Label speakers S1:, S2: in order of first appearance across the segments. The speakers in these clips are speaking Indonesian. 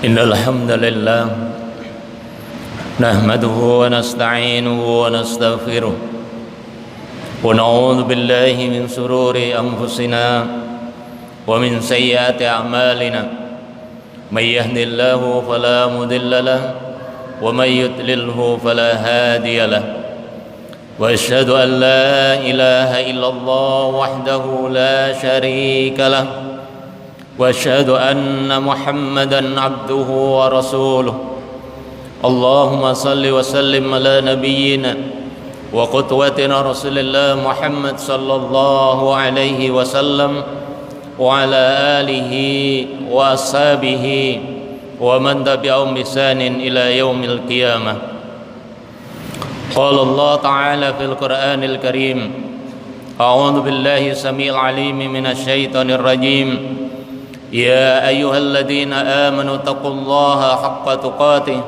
S1: إن الحمد لله نحمده ونستعينه ونستغفره ونعوذ بالله من شرور أنفسنا ومن سيئات أعمالنا من يهد الله فلا مضل له ومن يضلله فلا هادي له وأشهد أن لا إله إلا الله وحده لا شريك له وأشهد أن محمدا عبده ورسوله اللهم صل وسلم على نبينا وقدوتنا رسول الله محمد صلى الله عليه وسلم وعلى آله وأصحابه ومن تبعهم بإحسان إلى يوم القيامة. قال الله تعالى في القرآن الكريم: أعوذ بالله السميع العليم من الشيطان الرجيم. يا أيها الذين آمنوا اتقوا الله حق تقاته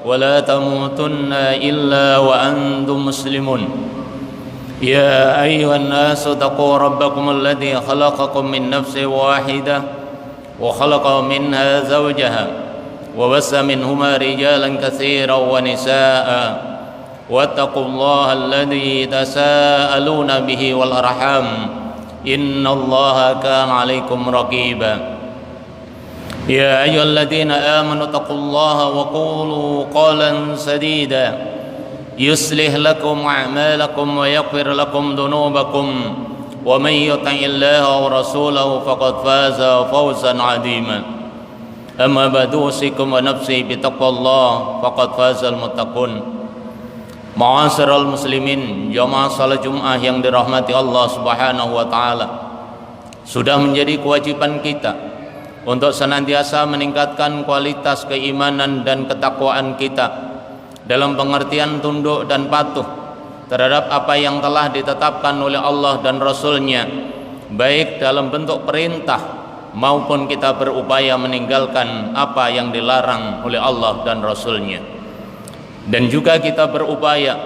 S1: ولا تموتن إلا وأنتم مسلمون. يا أيها الناس اتقوا ربكم الذي خلقكم من نفس واحدة وخلق منها زوجها وبث منهما رجالا كثيرا ونساء واتقوا الله الذي تساءلون به والأرحام إن الله كان عليكم رقيبا. يا أيها الذين آمنوا اتقوا الله وقولوا قولا سديدا يصلح لكم أعمالكم ويغفر لكم ذنوبكم ومن يطع الله ورسوله فقد فاز فوزا عظيما. أما بعد أوصيكم ونفسي بتقوى الله فقد فاز المتقون. Ma'asyiral muslimin, jamaah salat Jumat yang dirahmati Allah Subhanahu wa taala. Sudah menjadi kewajiban kita untuk senantiasa meningkatkan kualitas keimanan dan ketakwaan kita dalam pengertian tunduk dan patuh terhadap apa yang telah ditetapkan oleh Allah dan Rasul-Nya, baik dalam bentuk perintah maupun kita berupaya meninggalkan apa yang dilarang oleh Allah dan Rasul-Nya. Dan juga kita berupaya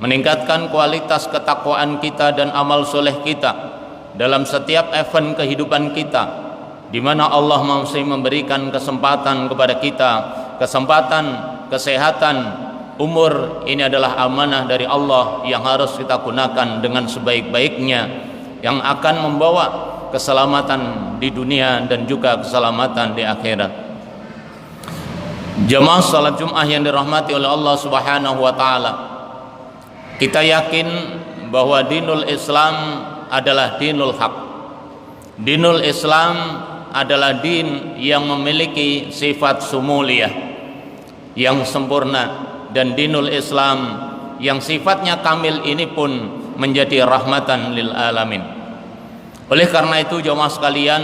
S1: meningkatkan kualitas ketakwaan kita dan amal soleh kita dalam setiap event kehidupan kita, di mana Allah masih memberikan kesempatan kepada kita, kesempatan, kesehatan, umur. Ini adalah amanah dari Allah yang harus kita gunakan dengan sebaik-baiknya, yang akan membawa keselamatan di dunia dan juga keselamatan di akhirat. Jamaah salat Jumat yang dirahmati oleh Allah Subhanahu wa taala, kita yakin bahwa dinul Islam adalah dinul haq. Dinul Islam adalah din yang memiliki sifat sumuliyah yang sempurna, dan dinul Islam yang sifatnya kamil ini pun menjadi rahmatan lil alamin. Oleh karena itu, jamaah sekalian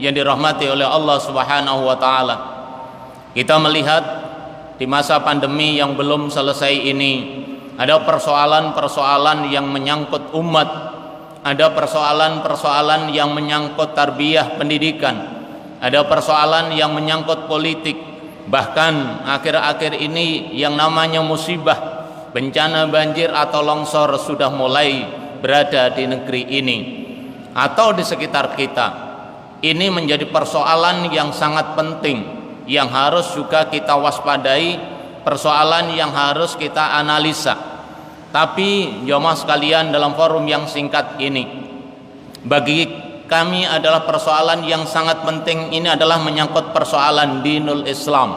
S1: yang dirahmati oleh Allah Subhanahu wa taala, kita melihat di masa pandemi yang belum selesai ini, ada persoalan-persoalan yang menyangkut umat, ada persoalan-persoalan yang menyangkut tarbiyah pendidikan, ada persoalan yang menyangkut politik, bahkan akhir-akhir ini yang namanya musibah, bencana banjir atau longsor sudah mulai berada di negeri ini atau di sekitar kita. Ini menjadi persoalan yang sangat penting, yang harus juga kita waspadai, persoalan yang harus kita analisa. Tapi jamaah sekalian, dalam forum yang singkat ini, bagi kami adalah persoalan yang sangat penting. Ini adalah menyangkut persoalan dinul Islam.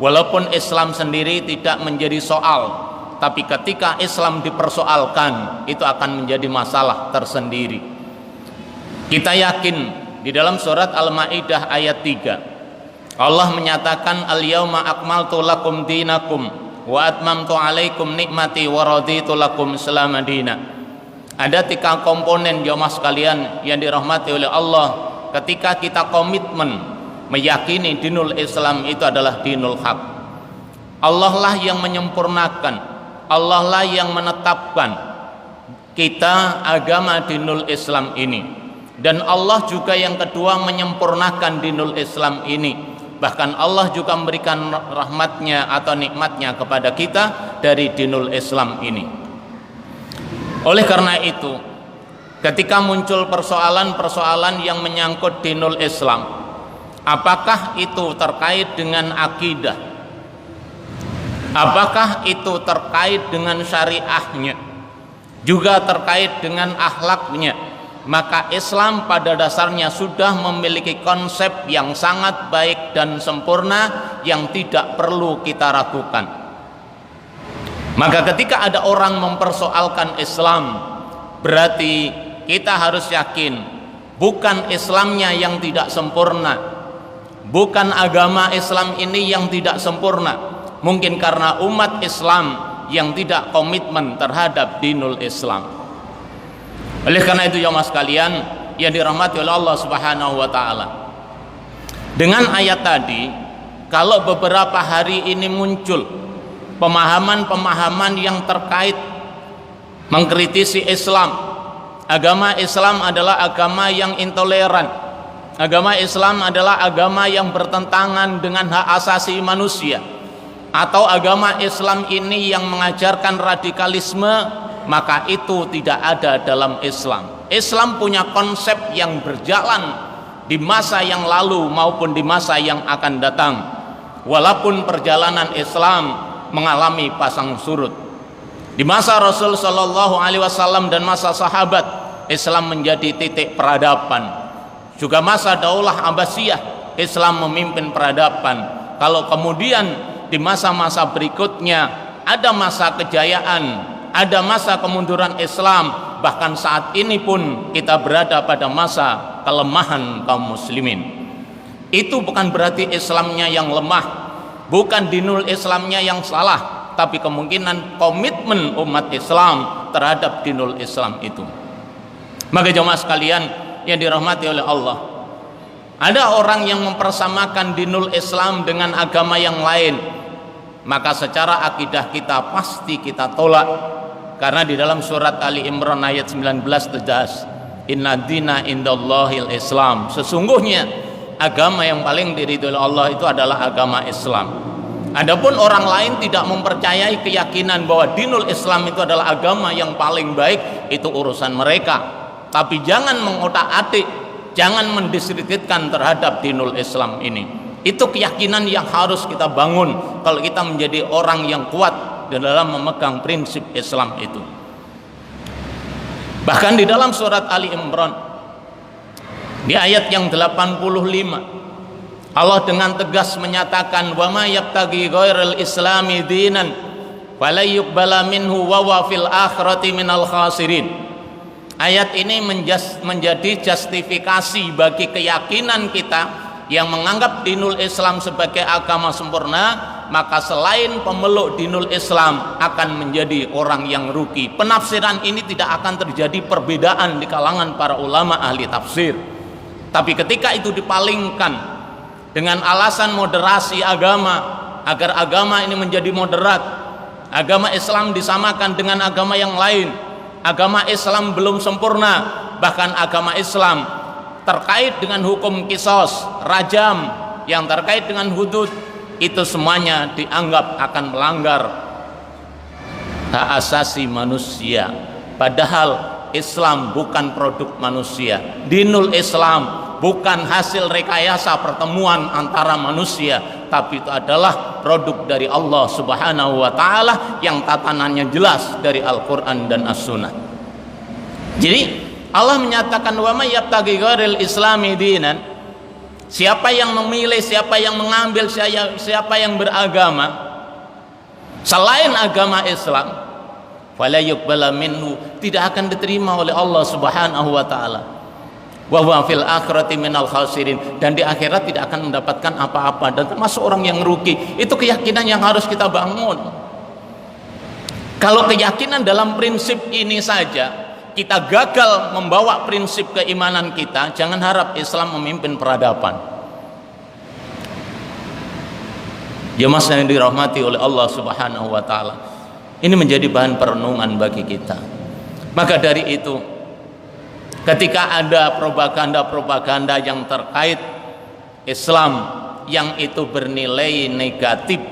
S1: Walaupun Islam sendiri tidak menjadi soal, tapi ketika Islam dipersoalkan, itu akan menjadi masalah tersendiri. Kita yakin di dalam surat Al-Maidah ayat 3 Allah menyatakan, al-yauma akmaltu lakum dinakum wa atmamtu alaikum nikmati wa raditu lakum Islam madina. Ada 3 komponen jamaah sekalian yang dirahmati oleh Allah ketika kita komitmen meyakini dinul Islam itu adalah dinul haq. Allah lah yang menyempurnakan, Allah lah yang menetapkan kita agama dinul Islam ini, dan Allah juga yang kedua menyempurnakan dinul Islam ini. Bahkan Allah juga memberikan rahmatnya atau nikmatnya kepada kita dari dinul Islam ini. Oleh karena itu, ketika muncul persoalan-persoalan yang menyangkut dinul Islam, Apakah itu terkait dengan akidah? Apakah itu terkait dengan syariahnya? Juga terkait dengan akhlaknya? Maka Islam pada dasarnya sudah memiliki konsep yang sangat baik dan sempurna yang tidak perlu kita ragukan. Maka ketika ada orang mempersoalkan Islam, berarti kita harus yakin bukan Islamnya yang tidak sempurna, bukan agama Islam ini yang tidak sempurna, mungkin karena umat Islam yang tidak komitmen terhadap dinul Islam. Oleh karena itu jamaah sekalian yang dirahmati oleh Allah Subhanahu wa taala, dengan ayat tadi, kalau beberapa hari ini muncul pemahaman-pemahaman yang terkait mengkritisi Islam, agama Islam adalah agama yang intoleran, agama Islam adalah agama yang bertentangan dengan hak asasi manusia, atau agama Islam ini yang mengajarkan radikalisme, maka itu tidak ada dalam Islam. Islam punya konsep yang berjalan di masa yang lalu maupun di masa yang akan datang, walaupun perjalanan Islam mengalami pasang surut. Di masa Rasul Shallallahu Alaihi Wasallam dan masa sahabat, Islam menjadi titik peradaban. Juga masa Daulah Abbasiyah, Islam memimpin peradaban. Kalau kemudian di masa-masa berikutnya ada masa kejayaan, ada masa kemunduran Islam, bahkan saat ini pun kita berada pada masa kelemahan kaum muslimin. Itu bukan berarti Islamnya yang lemah, bukan dinul Islamnya yang salah, tapi kemungkinan komitmen umat Islam terhadap dinul Islam itu. Maka jemaah sekalian yang dirahmati oleh Allah, ada orang yang mempersamakan dinul Islam dengan agama yang lain, maka secara akidah kita pasti kita tolak. Karena di dalam surat Ali Imran ayat 19 tegas, inna dina indallahil Islam, sesungguhnya agama yang paling diridhoi oleh Allah itu adalah agama Islam. Adapun orang lain tidak mempercayai keyakinan bahwa dinul Islam itu adalah agama yang paling baik, itu urusan mereka. Tapi jangan mengotak-atik, jangan mendiskreditkan terhadap dinul Islam ini. Itu keyakinan yang harus kita bangun kalau kita menjadi orang yang kuat di dalam memegang prinsip Islam itu. Bahkan di dalam surat Ali Imran di ayat yang 85, Allah dengan tegas menyatakan, wa ma yabtaghi ghairal islami dinan fala yuqbala minhu wa huwa fil akhirati minal khasirin. Ayat ini menjadi justifikasi bagi keyakinan kita yang menganggap dinul Islam sebagai agama sempurna, maka selain pemeluk dinul Islam akan menjadi orang yang rugi. Penafsiran ini tidak akan terjadi perbedaan di kalangan para ulama ahli tafsir. Tapi ketika itu dipalingkan dengan alasan moderasi agama, agar agama ini menjadi moderat, agama Islam disamakan dengan agama yang lain, agama Islam belum sempurna, bahkan agama Islam terkait dengan hukum kisos, rajam, yang terkait dengan hudud, itu semuanya dianggap akan melanggar hak asasi manusia. Padahal Islam bukan produk manusia, dinul Islam bukan hasil rekayasa pertemuan antara manusia, tapi itu adalah produk dari Allah Subhanahu wa taala yang tatanannya jelas dari Al-Qur'an dan As-Sunnah. Jadi Allah menyatakan, wa may yabtaghi ghairil islami dinan, siapa yang memilih, siapa yang mengambil, siapa yang beragama selain agama Islam, fala yuqbala minhu, tidak akan diterima oleh Allah Subhanahu wa taala, wa huwa fil akhirati minal khasirin, dan di akhirat tidak akan mendapatkan apa-apa dan termasuk orang yang rugi. Itu keyakinan yang harus kita bangun. Kalau keyakinan dalam prinsip ini saja kita gagal membawa prinsip keimanan kita, jangan harap Islam memimpin peradaban. Jemaah yang dirahmati oleh Allah Subhanahu wa taala, ini menjadi bahan perenungan bagi kita. Maka dari itu, ketika ada propaganda-propaganda yang terkait Islam yang itu bernilai negatif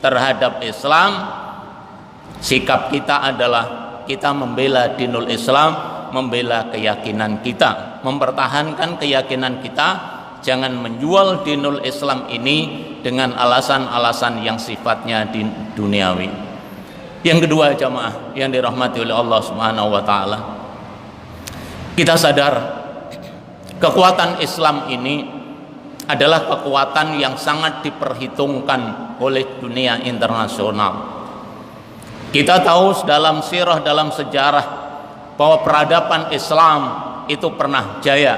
S1: terhadap Islam, sikap kita adalah kita membela dinul Islam, membela keyakinan kita, mempertahankan keyakinan kita jangan menjual dinul Islam ini dengan alasan-alasan yang sifatnya duniawi. Yang kedua, jamaah yang dirahmati oleh Allah Subhanahu wa taala, kita sadar kekuatan Islam ini adalah kekuatan yang sangat diperhitungkan oleh dunia internasional. Kita tahu dalam sirah, dalam sejarah, bahwa peradaban Islam itu pernah jaya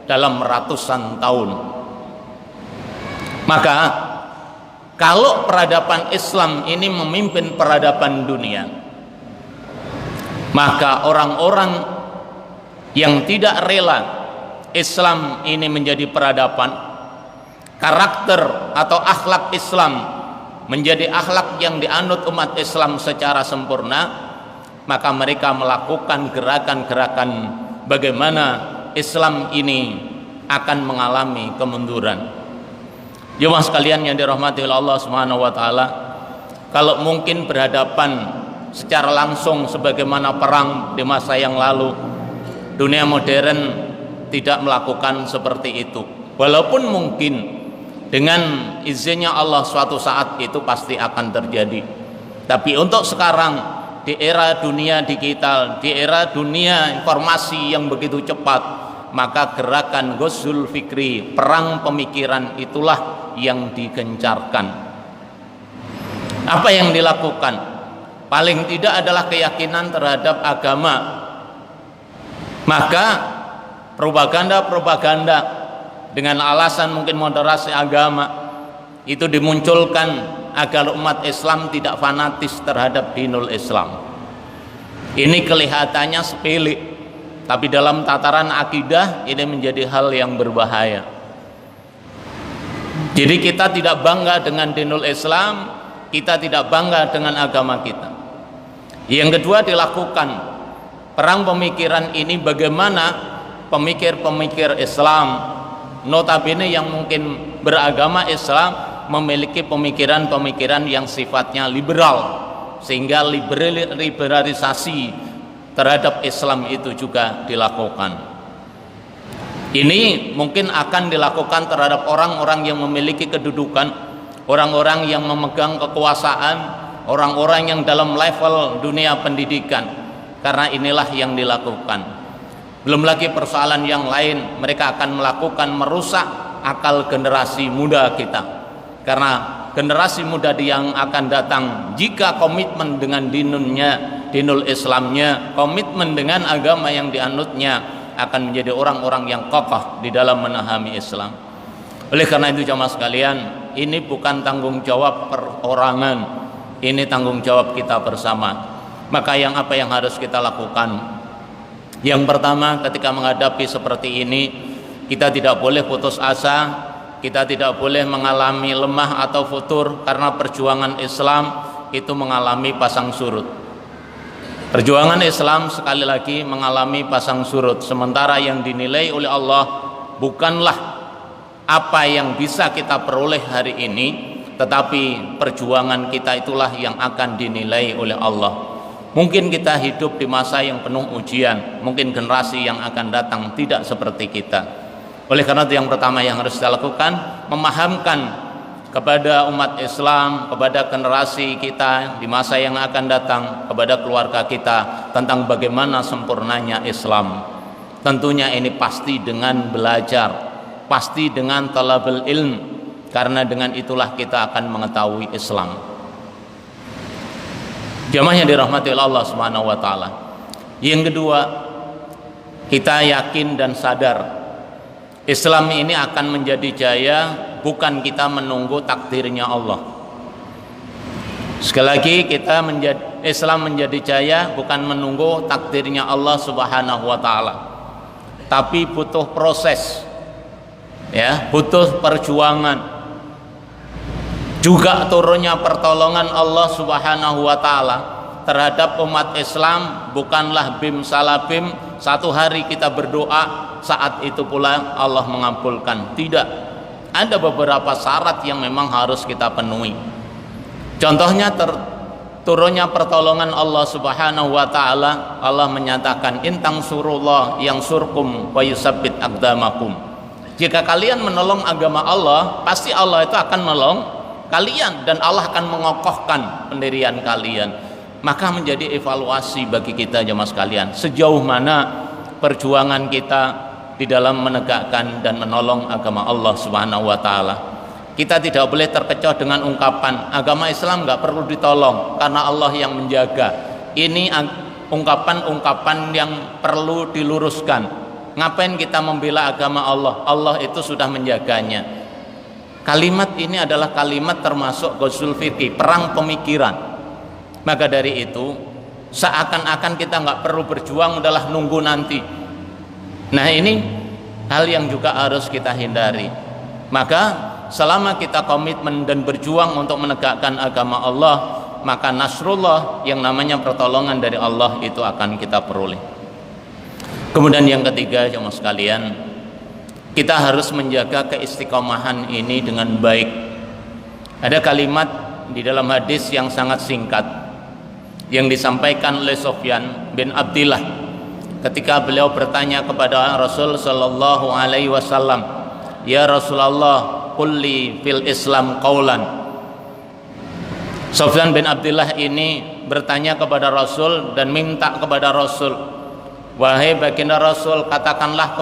S1: dalam ratusan tahun. Maka kalau peradaban Islam ini memimpin peradaban dunia, maka orang-orang yang tidak rela Islam ini menjadi peradaban, karakter atau akhlak Islam menjadi akhlak yang dianut umat Islam secara sempurna, maka mereka melakukan gerakan-gerakan bagaimana Islam ini akan mengalami kemunduran. Jemaah sekalian yang dirahmati oleh Allah Subhanahu wa taala, kalau mungkin berhadapan secara langsung sebagaimana perang di masa yang lalu, dunia modern tidak melakukan seperti itu. Walaupun mungkin dengan izinnya Allah suatu saat itu pasti akan terjadi. Tapi untuk sekarang, di era dunia digital, di era dunia informasi yang begitu cepat, maka gerakan ghazul fikri, perang pemikiran, itulah yang digencarkan. Apa yang dilakukan? Paling tidak adalah keyakinan terhadap agama. Maka propaganda dengan alasan mungkin moderasi agama itu dimunculkan agar umat Islam tidak fanatis terhadap dinul Islam. Ini kelihatannya sepele, tapi dalam tataran akidah ini menjadi hal yang berbahaya. Jadi kita tidak bangga dengan dinul Islam, kita tidak bangga dengan agama kita. Yang kedua, dilakukan perang pemikiran ini bagaimana pemikir-pemikir Islam, notabene yang mungkin beragama Islam, memiliki pemikiran-pemikiran yang sifatnya liberal, sehingga liberalisasi terhadap Islam itu juga dilakukan. Ini mungkin akan dilakukan terhadap orang-orang yang memiliki kedudukan, orang-orang yang memegang kekuasaan, orang-orang yang dalam level dunia pendidikan, karena inilah yang dilakukan. Belum lagi persoalan yang lain, mereka akan melakukan merusak akal generasi muda kita. Karena generasi muda yang akan datang, jika komitmen dengan dinul Islamnya, komitmen dengan agama yang dianutnya, akan menjadi orang-orang yang kokoh di dalam memahami Islam. Oleh karena itu jamaah sekalian, ini bukan tanggung jawab perorangan, ini tanggung jawab kita bersama. Maka apa yang harus kita lakukan? Yang pertama, ketika menghadapi seperti ini, kita tidak boleh putus asa, kita tidak boleh mengalami lemah atau futur, karena perjuangan Islam itu mengalami pasang surut. Perjuangan Islam sekali lagi mengalami pasang surut, sementara yang dinilai oleh Allah bukanlah apa yang bisa kita peroleh hari ini, tetapi perjuangan kita itulah yang akan dinilai oleh Allah. Mungkin kita hidup di masa yang penuh ujian, mungkin generasi yang akan datang tidak seperti kita. Oleh karena itu yang pertama yang harus kita lakukan, memahamkan kepada umat Islam, kepada generasi kita di masa yang akan datang, kepada keluarga kita, tentang bagaimana sempurnanya Islam. Tentunya ini pasti dengan belajar, pasti dengan talabul ilm, karena dengan itulah kita akan mengetahui Islam. Jamaah yang dirahmati oleh Allah Subhanahu wa taala. Yang kedua, kita yakin dan sadar Islam ini akan menjadi jaya, bukan kita menunggu takdirnya Allah. Sekali lagi, Islam menjadi jaya bukan menunggu takdirnya Allah Subhanahu wa taala. Tapi butuh proses. Ya, butuh perjuangan. Juga turunnya pertolongan Allah Subhanahu wa taala terhadap umat Islam bukanlah bim salabim, satu hari kita berdoa saat itu pula Allah mengabulkan. Tidak. Ada beberapa syarat yang memang harus kita penuhi. Contohnya turunnya pertolongan Allah Subhanahu wa taala. Allah menyatakan intang surullah yang surkum wa yusabbit aqdamakum. Jika kalian menolong agama Allah, pasti Allah itu akan menolong kalian dan Allah akan mengokohkan pendirian kalian. Maka menjadi evaluasi bagi kita jemaah sekalian, sejauh mana perjuangan kita di dalam menegakkan dan menolong agama Allah Subhanahu wa taala. Kita tidak boleh terkecoh dengan ungkapan agama Islam nggak perlu ditolong karena Allah yang menjaga. Ini ungkapan-ungkapan yang perlu diluruskan. Ngapain kita membela agama Allah? Allah itu sudah menjaganya. Kalimat ini adalah kalimat termasuk ghazul fikih, perang pemikiran. Maka dari itu seakan-akan kita nggak perlu berjuang, adalah nunggu nanti. Nah, ini hal yang juga harus kita hindari. Maka selama kita komitmen dan berjuang untuk menegakkan agama Allah, maka nasrullah, yang namanya pertolongan dari Allah, itu akan kita peroleh. Kemudian yang ketiga jemaah sekalian, kita harus menjaga keistiqomahan ini dengan baik. Ada kalimat di dalam hadis yang sangat singkat yang disampaikan oleh Sufyan bin Abdillah ketika beliau bertanya kepada Rasul sallallahu alaihi wasallam, "Ya Rasulullah, qulli fil Islam qaulan." Sufyan bin Abdillah ini bertanya kepada Rasul dan minta kepada Rasul, "Wahai baginda Rasul, katakanlah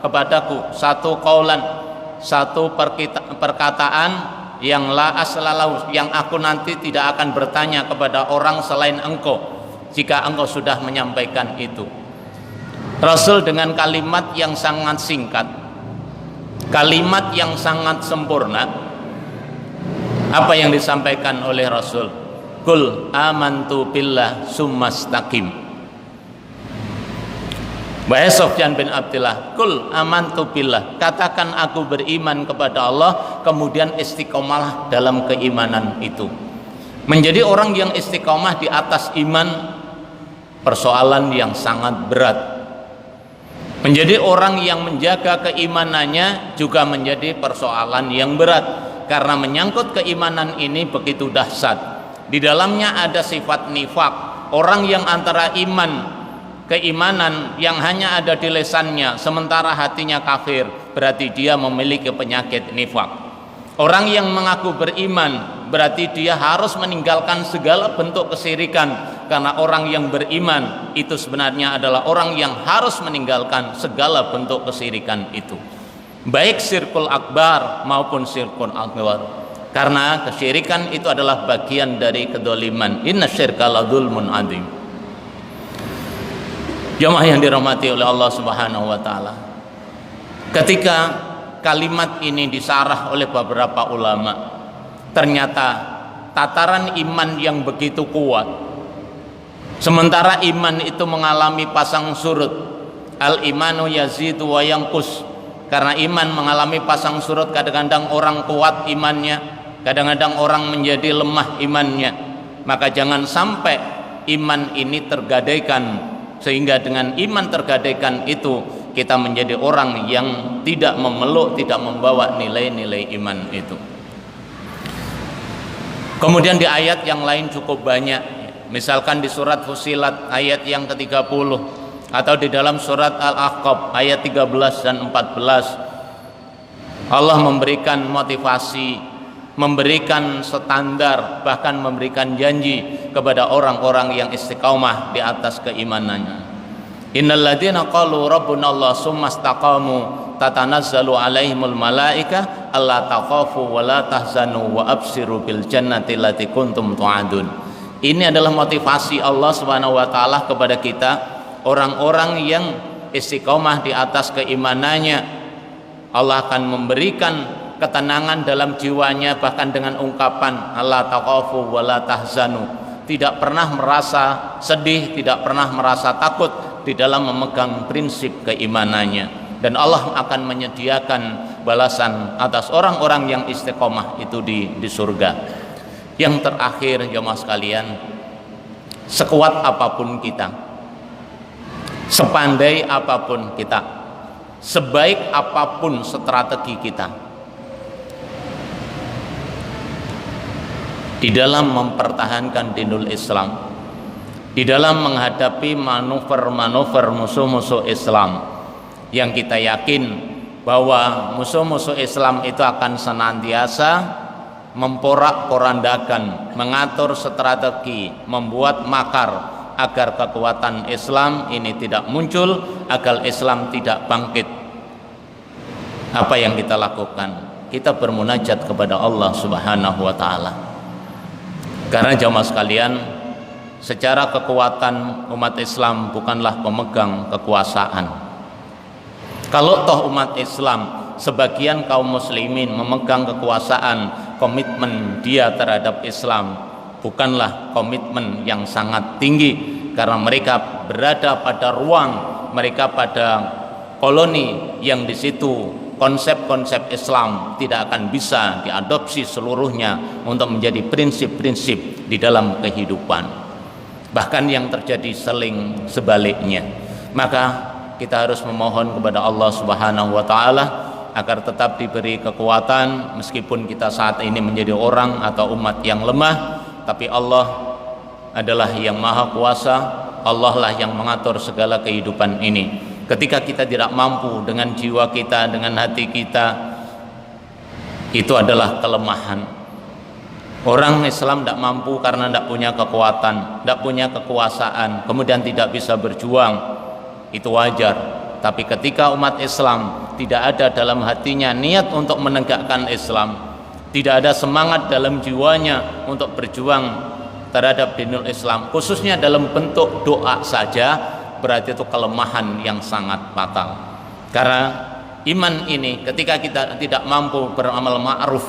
S1: kepadaku satu qaulan, satu perkataan yang la aslalahu, yang aku nanti tidak akan bertanya kepada orang selain engkau jika engkau sudah menyampaikan itu." Rasul dengan kalimat yang sangat singkat, kalimat yang sangat sempurna, apa yang disampaikan oleh Rasul? Qul amantu billah summastaqim. Wahai Sufyan bin Abdillah, qul amantu billah, katakan aku beriman kepada Allah, kemudian istiqomahlah dalam keimanan itu. Menjadi orang yang istiqomah di atas iman, persoalan yang sangat berat. Menjadi orang yang menjaga keimanannya juga menjadi persoalan yang berat, karena menyangkut keimanan ini begitu dahsyat. Di dalamnya ada sifat nifak. Orang yang antara keimanan yang hanya ada di lisannya sementara hatinya kafir, berarti dia memiliki penyakit nifak. Orang yang mengaku beriman berarti dia harus meninggalkan segala bentuk kesyirikan, karena orang yang beriman itu sebenarnya adalah orang yang harus meninggalkan segala bentuk kesyirikan itu, baik syirkul akbar maupun syirkul akbar, karena kesyirikan itu adalah bagian dari kedoliman. Inna syirka la dzulmun adzim. Jamaah yang dirahmati oleh Allah Subhanahu wa taala, ketika kalimat ini disarah oleh beberapa ulama, ternyata tataran iman yang begitu kuat, sementara iman itu mengalami pasang surut. Al imanu yazidu wa yanqus. Karena iman mengalami pasang surut, kadang-kadang orang kuat imannya, kadang-kadang orang menjadi lemah imannya. Maka jangan sampai iman ini tergadaikan, sehingga dengan iman tergadaikan itu kita menjadi orang yang tidak memeluk, tidak membawa nilai-nilai iman itu. Kemudian di ayat yang lain cukup banyak, misalkan di surat Fussilat ayat yang ke-30, atau di dalam surat Al-Ahqaf ayat 13 dan 14, Allah memberikan motivasi, memberikan standar, bahkan memberikan janji kepada orang-orang yang istiqamah di atas keimanannya. Innal ladzina qalu rabbuna Allah tsumastaqamu tatanazzalu alaihimul malaika alla takhafu wa la tahzanu wa abshiru bil jannati allati kuntum tu'adun. Ini adalah motivasi Allah Subhanahu wa taala kepada kita, orang-orang yang istiqamah di atas keimanannya. Allah akan memberikan ketenangan dalam jiwanya, bahkan dengan ungkapan alla takhafu wa la tahzanu, tidak pernah merasa sedih, tidak pernah merasa takut di dalam memegang prinsip keimanannya, dan Allah akan menyediakan balasan atas orang-orang yang istiqomah itu di surga. Yang terakhir jemaah sekalian, sekuat apapun kita, sepandai apapun kita, sebaik apapun strategi kita di dalam mempertahankan dinul Islam, di dalam menghadapi manuver-manuver musuh-musuh Islam, yang kita yakin bahwa musuh-musuh Islam itu akan senantiasa memporak-porandakan, mengatur strategi, membuat makar agar kekuatan Islam ini tidak muncul, agar Islam tidak bangkit. Apa yang kita lakukan? Kita bermunajat kepada Allah Subhanahu wa taala. Karena jamaah sekalian, secara kekuatan umat Islam bukanlah pemegang kekuasaan. Kalau toh umat Islam, sebagian kaum muslimin memegang kekuasaan, komitmen dia terhadap Islam bukanlah komitmen yang sangat tinggi, karena mereka berada pada ruang, mereka pada koloni yang di situ konsep-konsep Islam tidak akan bisa diadopsi seluruhnya untuk menjadi prinsip-prinsip di dalam kehidupan. Bahkan yang terjadi seling sebaliknya. Maka kita harus memohon kepada Allah Subhanahu wa taala agar tetap diberi kekuatan, meskipun kita saat ini menjadi orang atau umat yang lemah, tapi Allah adalah yang maha kuasa, Allah lah yang mengatur segala kehidupan ini. Ketika kita tidak mampu dengan jiwa kita, dengan hati kita, itu adalah kelemahan. Orang Islam tidak mampu karena tidak punya kekuatan, tidak punya kekuasaan, kemudian tidak bisa berjuang, itu wajar. Tapi ketika umat Islam tidak ada dalam hatinya niat untuk menegakkan Islam, tidak ada semangat dalam jiwanya untuk berjuang terhadap dinul Islam, khususnya dalam bentuk doa saja, berarti itu kelemahan yang sangat fatal. Karena iman ini ketika kita tidak mampu beramal ma'ruf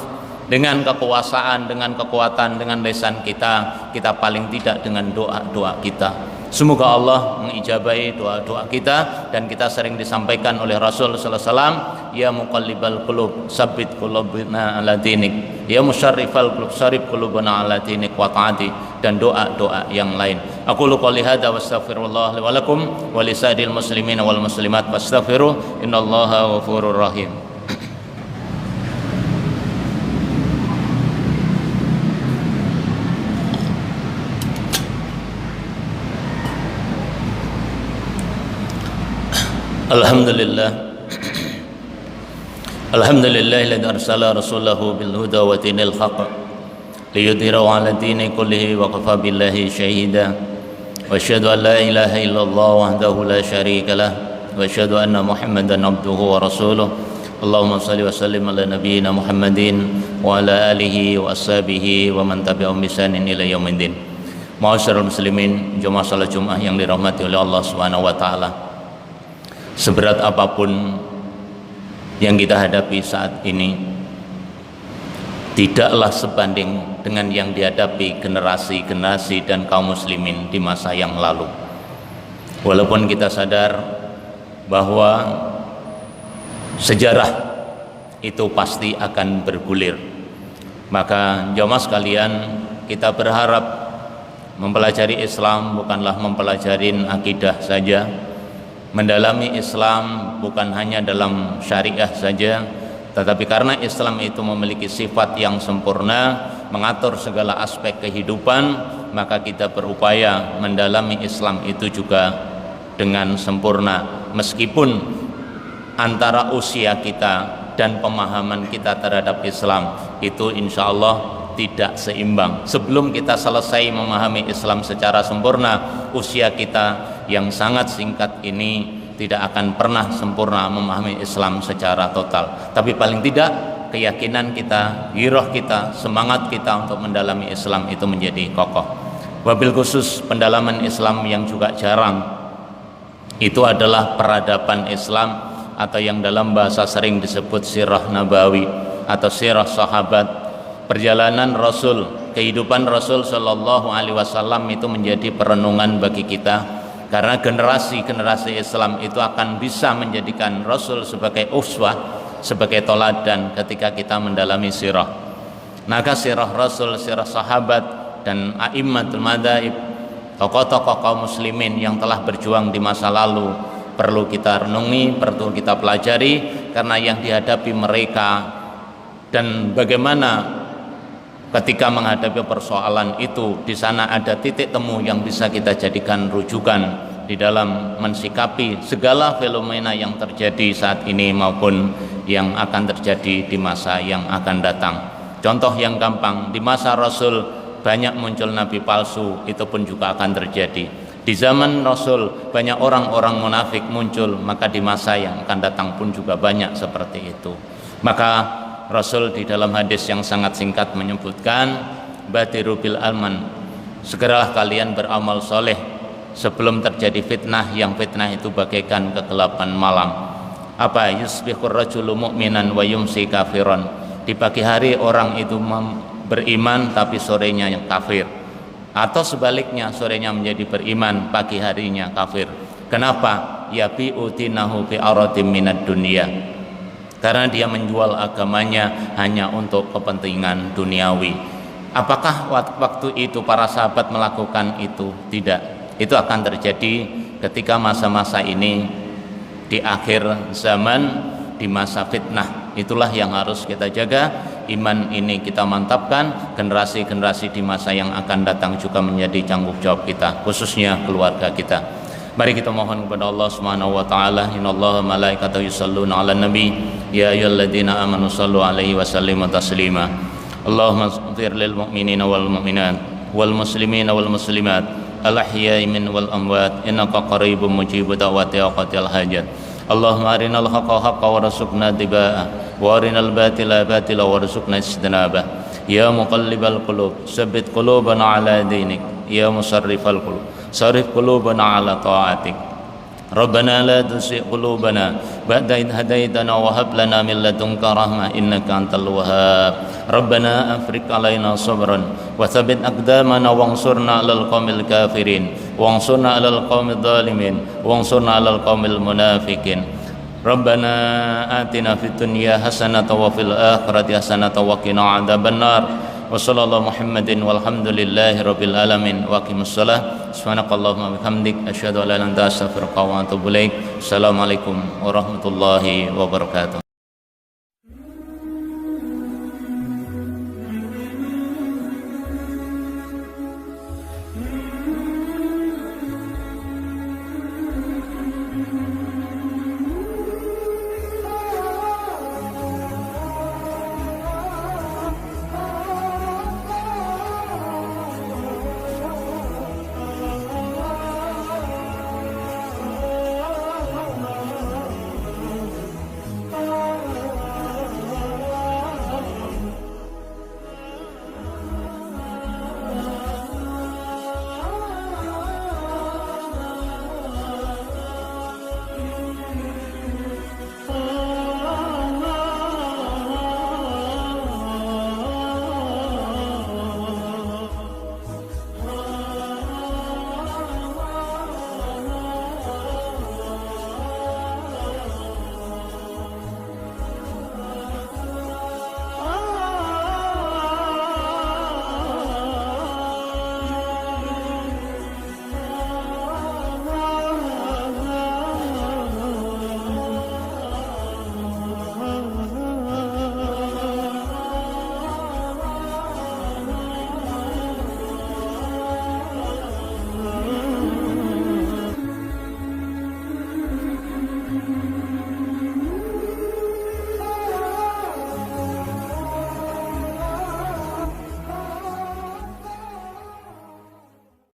S1: dengan kekuasaan, dengan kekuatan, dengan lisan kita, kita paling tidak dengan doa-doa kita. Semoga Allah mengijabahi doa-doa kita, dan kita sering disampaikan oleh Rasul sallallahu alaihi wasallam, ya muqallibal qulub sabbit qulubana ala dinik, ya musyarrifal qulub syarif qulubana ala dinik wa ta'ati, dan doa-doa yang lain. Aku qouli hadza wa astaghfirullah li wa lakum wa lisadil muslimin wal muslimat fastaghfiru innallaha ghafurur rahim. Alhamdulillah arsala rasulahu bil huda wa dinil haqq liyudhhirahu 'ala dini kullihi wa kafa billahi shahida wa asyhadu an la ilaha illallah wahdahu la syarika lah wa asyhadu anna Muhammadan abduhu wa rasuluh. Allahumma shalli wa sallim ala nabiyyina Muhammadin wa ala alihi wa ashabihi wa man tabi'ahum bi ihsanin ila yaumiddin. Ma'asyiral muslimin, jemaah salat Jumat yang dirahmati oleh Allah Subhanahu wa taala. Seberat apapun yang kita hadapi saat ini, tidaklah sebanding dengan yang dihadapi generasi-generasi dan kaum muslimin di masa yang lalu. Walaupun kita sadar bahwa sejarah itu pasti akan bergulir, maka jamaah sekalian, kita berharap mempelajari Islam bukanlah mempelajari akidah saja, mendalami Islam bukan hanya dalam syariah saja, tetapi karena Islam itu memiliki sifat yang sempurna, mengatur segala aspek kehidupan, maka kita berupaya mendalami Islam itu juga dengan sempurna, meskipun antara usia kita dan pemahaman kita terhadap Islam itu insya Allah tidak seimbang. Sebelum kita selesai memahami Islam secara sempurna, usia kita yang sangat singkat ini tidak akan pernah sempurna memahami Islam secara total. Tapi paling tidak keyakinan kita, giroh kita, semangat kita untuk mendalami Islam itu menjadi kokoh. Wabil khusus pendalaman Islam yang juga jarang, itu adalah peradaban Islam, atau yang dalam bahasa sering disebut sirah nabawi atau sirah sahabat. Perjalanan Rasul, kehidupan Rasul Shallallahu Alaihi Wasallam itu menjadi perenungan bagi kita, karena generasi-generasi Islam itu akan bisa menjadikan Rasul sebagai uswah, sebagai toladan ketika kita mendalami sirah. Maka sirah Rasul, sirah sahabat, dan a'immatul madhaib, tokoh-tokoh kaum muslimin yang telah berjuang di masa lalu perlu kita renungi, perlu kita pelajari, karena yang dihadapi mereka dan bagaimana ketika menghadapi persoalan itu, di sana ada titik temu yang bisa kita jadikan rujukan di dalam mensikapi segala fenomena yang terjadi saat ini maupun yang akan terjadi di masa yang akan datang. Contoh yang gampang, di masa Rasul banyak muncul nabi palsu, itu pun juga akan terjadi. Di zaman Rasul banyak orang-orang munafik muncul, maka di masa yang akan datang pun juga banyak seperti itu. Maka Rasul di dalam hadis yang sangat singkat menyebutkan, badiru bil alman, segeralah kalian beramal soleh sebelum terjadi fitnah, yang fitnah itu bagaikan kegelapan malam. Apa? Yusbihur rajulu mu'minan wa yumsi kafiron. Di pagi hari orang itu beriman tapi sorenya yang kafir, atau sebaliknya sorenya menjadi beriman, pagi harinya kafir. Kenapa? Yabi'u dinahu bi aradim minad dunya, karena dia menjual agamanya hanya untuk kepentingan duniawi. Apakah waktu itu para sahabat melakukan itu? Tidak. Itu akan terjadi ketika masa-masa ini di akhir zaman, di masa fitnah. Itulah yang harus kita jaga. Iman ini kita mantapkan. Generasi-generasi di masa yang akan datang juga menjadi tanggung jawab kita, khususnya keluarga kita. Mari kita mohon kepada Allah Subhanahu wa taala, innallaha malaikatahu yusholluna 'alan nabi, ya ayyuhalladzina amanu shallu 'alaihi wa sallimu taslima. Allahumma ighfir lil mu'minina wal mu'minat wal muslimina wal muslimat al ahya'i min wal amwat, innaka qaribun mujibud da'wati qatil hajat. Allahumma arinal haqqa haqqan warzuqna ittiba'ah wa arinal batila batila warzuqna ijtinabah. Ya muqallibal qulub, tsabbit qulubana 'ala dinik. Ya musarrifal qulub, sarif qulubana 'ala ta'atik. Rabbana la tuzigh qulubana ba'da idh hadaitana wa hab lana min ladunka rahmah innaka antal wahhab. Rabbana afriq 'alaina sabran wa tsabbit aqdamana wansurna 'alal qaumil kafirin wansurna 'alal qaumidh dhalimin wansurna 'alal qaumil munafiqin. Rabbana atina fid dunya hasanatan wa fil akhirati hasanatan wa qina 'adzabannar. Wassallallahu Muhammadin walhamdulillahi rabbil alamin. Wa aqimus shalah. Subhanakallahumma bihamdik asyhadu an la ilaha illa anta astaghfiruka wa atubu ilaik. Assalamualaikum warahmatullahi wabarakatuh.